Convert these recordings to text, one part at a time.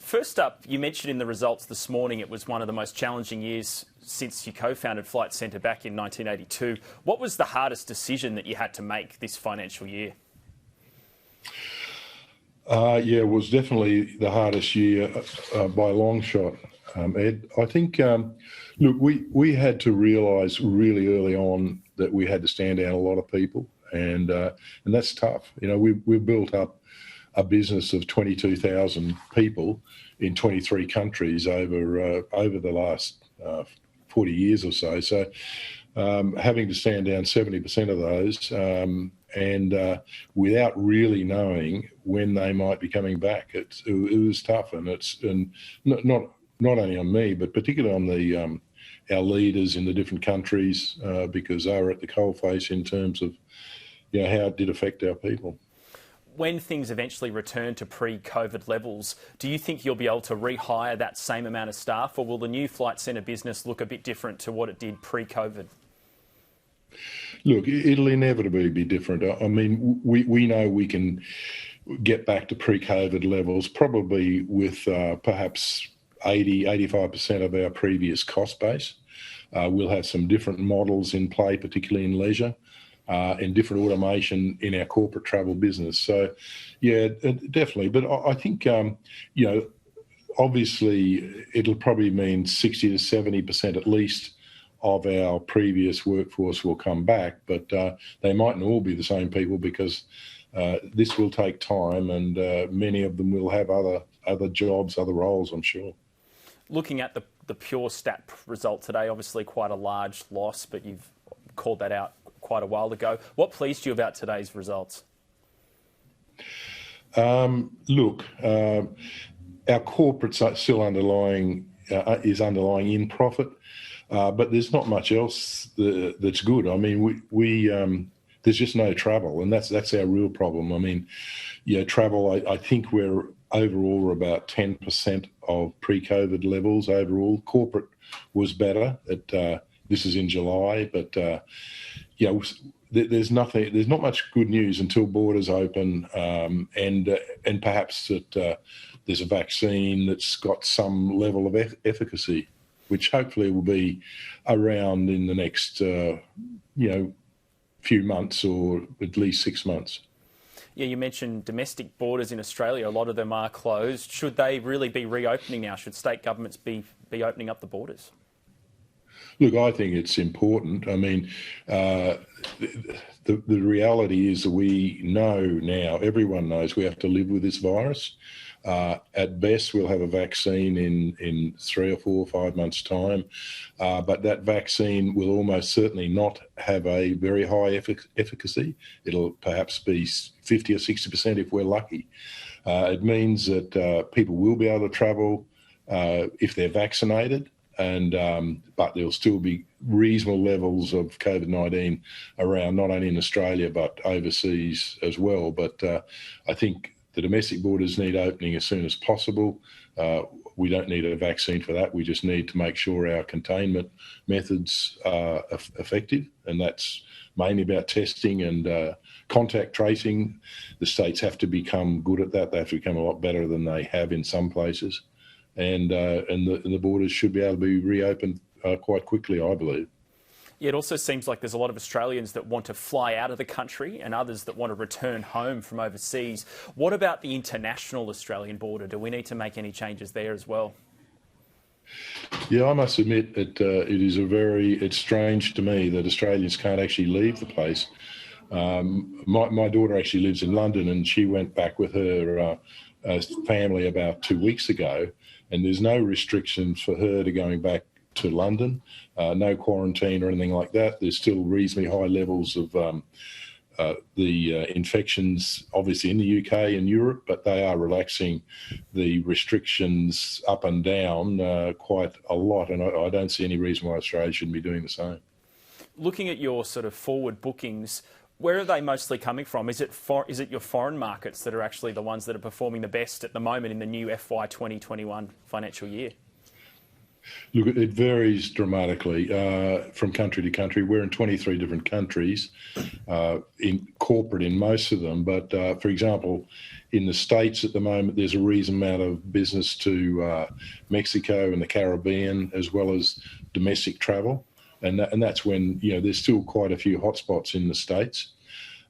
First up, you mentioned in the results this morning it was one of the most challenging years since you co-founded Flight Centre back in 1982. What was the hardest decision that you had to make this financial year? It was definitely the hardest year by a long shot, Ed. I think, look, we had to realise really early on that we had to stand down a lot of people, and that's tough. You know, we built up a business of 22,000 people in 23 countries over the last 40 years or so. So having to stand down 70% of those and without really knowing when they might be coming back, it was tough, and not only on me, but particularly on our leaders in the different countries because they were at the coalface in terms of how it did affect our people. When things eventually return to pre-COVID levels, do you think you'll be able to rehire that same amount of staff, or will the new Flight Centre business look a bit different to what it did pre-COVID? Look, it'll inevitably be different. I mean, we know we can get back to pre-COVID levels, probably with perhaps 85% of our previous cost base. We'll have some different models in play, particularly in leisure. And different automation in our corporate travel business. So, yeah, definitely. But I think, obviously it'll probably mean 60 to 70% at least of our previous workforce will come back, but they mightn't all be the same people because this will take time, and many of them will have other jobs, other roles, I'm sure. Looking at the pure stat result today, obviously quite a large loss, but you've called that out quite a while ago. What pleased you about today's results? Look, our corporate's still underlying in profit, but there's not much else that's good. I mean, we there's just no travel, and that's our real problem. I mean, travel. I think we're overall about 10% of pre-COVID levels overall. Corporate was better this is in July, but there's not much good news until borders open, and perhaps that there's a vaccine that's got some level of efficacy, which hopefully will be around in the next few months, or at least 6 months. Yeah, you mentioned domestic borders in Australia. A lot of them are closed. Should they really be reopening now? Should state governments be opening up the borders? Look, I think it's important. I mean, the reality is that we know now, everyone knows we have to live with this virus. At best, we'll have a vaccine in 3 or 4 or 5 months' time, but that vaccine will almost certainly not have a very high efficacy. It'll perhaps be 50 or 60% if we're lucky. It means that people will be able to travel if they're vaccinated, but there'll still be reasonable levels of COVID-19 around, not only in Australia but overseas as well. But I think the domestic borders need opening as soon as possible. We don't need a vaccine for that. We just need to make sure our containment methods are effective, and that's mainly about testing and contact tracing. The states have to become good at that. They have to become a lot better than they have in some places. And the borders should be able to be reopened quite quickly, I believe. Yeah, it also seems like there's a lot of Australians that want to fly out of the country and others that want to return home from overseas. What about the international Australian border? Do we need to make any changes there as well? Yeah, I must admit that it's strange to me that Australians can't actually leave the place. My daughter actually lives in London, and she went back with her family about 2 weeks ago, and there's no restrictions for her to going back to London, no quarantine or anything like that. There's still reasonably high levels of the infections, obviously in the UK and Europe, but they are relaxing the restrictions up and down quite a lot, and I don't see any reason why Australia shouldn't be doing the same. Looking at your sort of forward bookings, where are they mostly coming from? Is it your foreign markets that are actually the ones that are performing the best at the moment in the new FY 2021 financial year? Look, it varies dramatically from country to country. We're in 23 different countries, in corporate in most of them. But for example, in the States at the moment, there's a reasonable amount of business to Mexico and the Caribbean, as well as domestic travel. And that's when, there's still quite a few hotspots in the States.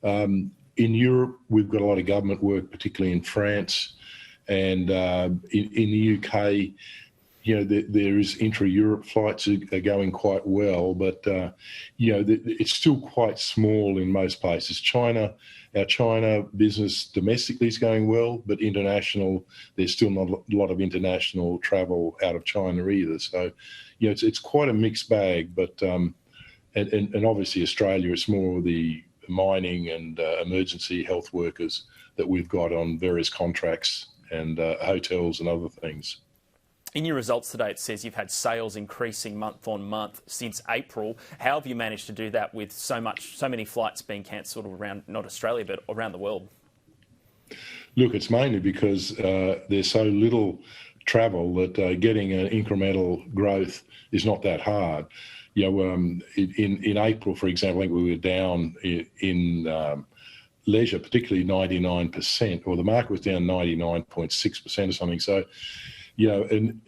In Europe, we've got a lot of government work, particularly in France. And in the UK, there is intra-Europe flights are going quite well, but, it's still quite small in most places. Our China business domestically is going well, but international, there's still not a lot of international travel out of China either. So, it's quite a mixed bag, but, and obviously Australia, it's more the mining and emergency health workers that we've got on various contracts and hotels and other things. In your results today, it says you've had sales increasing month on month since April. How have you managed to do that with so many flights being cancelled around, not Australia, but around the world? Look, it's mainly because there's so little travel that getting an incremental growth is not that hard. In April, for example, I think we were down in leisure, particularly 99%, or the market was down 99.6% or something. So, in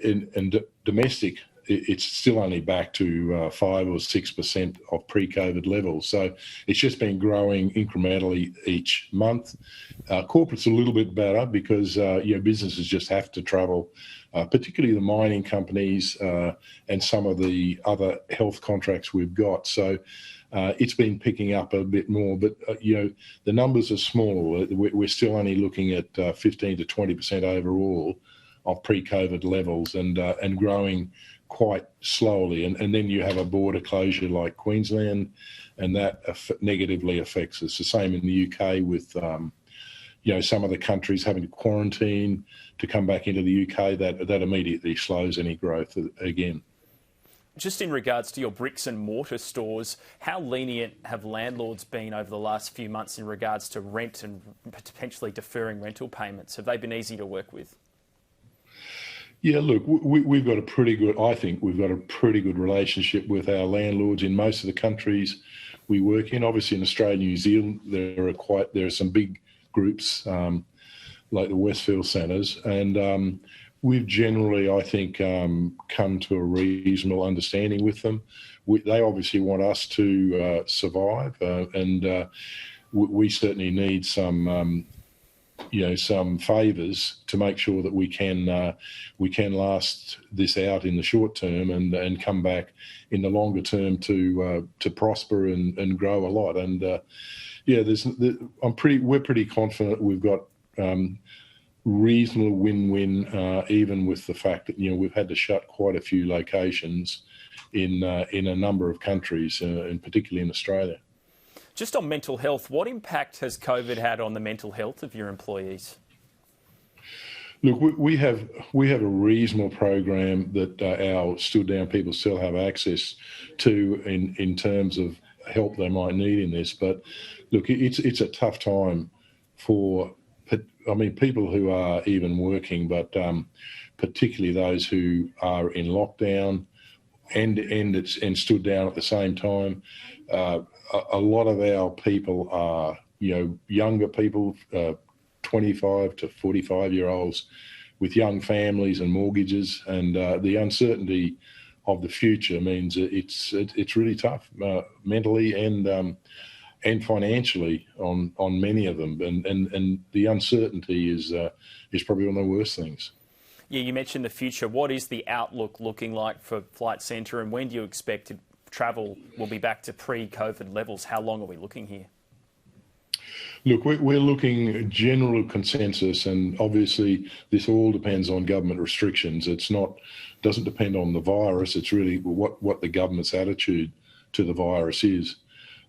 domestic, it's still only back to 5 or 6% of pre-COVID levels. So it's just been growing incrementally each month. Corporate's a little bit better because businesses just have to travel, particularly the mining companies and some of the other health contracts we've got. So it's been picking up a bit more, but the numbers are small. We're still only looking at 15 to 20% overall of pre-COVID levels and growing quite slowly. And then you have a border closure like Queensland, and that negatively affects us. The same in the UK with, some of the countries having to quarantine to come back into the UK, that immediately slows any growth again. Just in regards to your bricks and mortar stores, how lenient have landlords been over the last few months in regards to rent and potentially deferring rental payments? Have they been easy to work with? Yeah, look, we've got a pretty good relationship with our landlords in most of the countries we work in. Obviously, in Australia and New Zealand, there are some big groups like the Westfield Centres, and we've generally, I think, come to a reasonable understanding with them. They obviously want us to survive, and we certainly need some favours to make sure that we can last this out in the short term and come back in the longer term to prosper and grow a lot. And we're pretty confident we've got reasonable win-win, even with the fact that we've had to shut quite a few locations in a number of countries, and particularly in Australia. Just on mental health, what impact has COVID had on the mental health of your employees? Look, we have a reasonable program that our stood down people still have access to in terms of help they might need in this. But look, it's a tough time for people who are even working, but particularly those who are in lockdown and stood down at the same time. A lot of our people are, younger people, 25 to 45-year-olds with young families and mortgages, and the uncertainty of the future means it's really tough mentally and financially on many of them, and the uncertainty is probably one of the worst things. Yeah, you mentioned the future. What is the outlook looking like for Flight Centre, and when do you expect travel will be back to pre-COVID levels? How long are we looking here? Look, we're looking at general consensus, and obviously this all depends on government restrictions. Doesn't depend on the virus. It's really what the government's attitude to the virus is.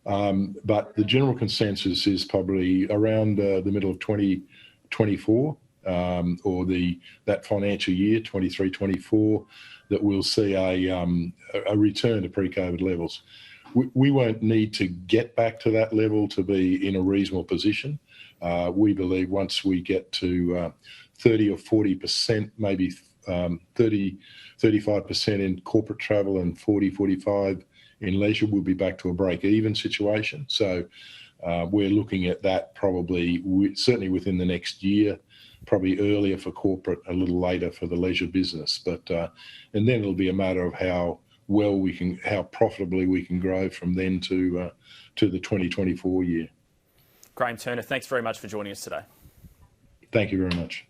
But the general consensus is probably around the middle of 2024, or that financial year, 23-24, that we'll see a return to pre-COVID levels. We won't need to get back to that level to be in a reasonable position. We believe once we get to 30 or 40%, maybe 35% in corporate travel and 45 in leisure, we'll be back to a break-even situation. So we're looking at that probably certainly within the next year, probably earlier for corporate, a little later for the leisure business. But and then it'll be a matter of how profitably we can grow from then to the 2024 year. Graham Turner, thanks very much for joining us today. Thank you very much.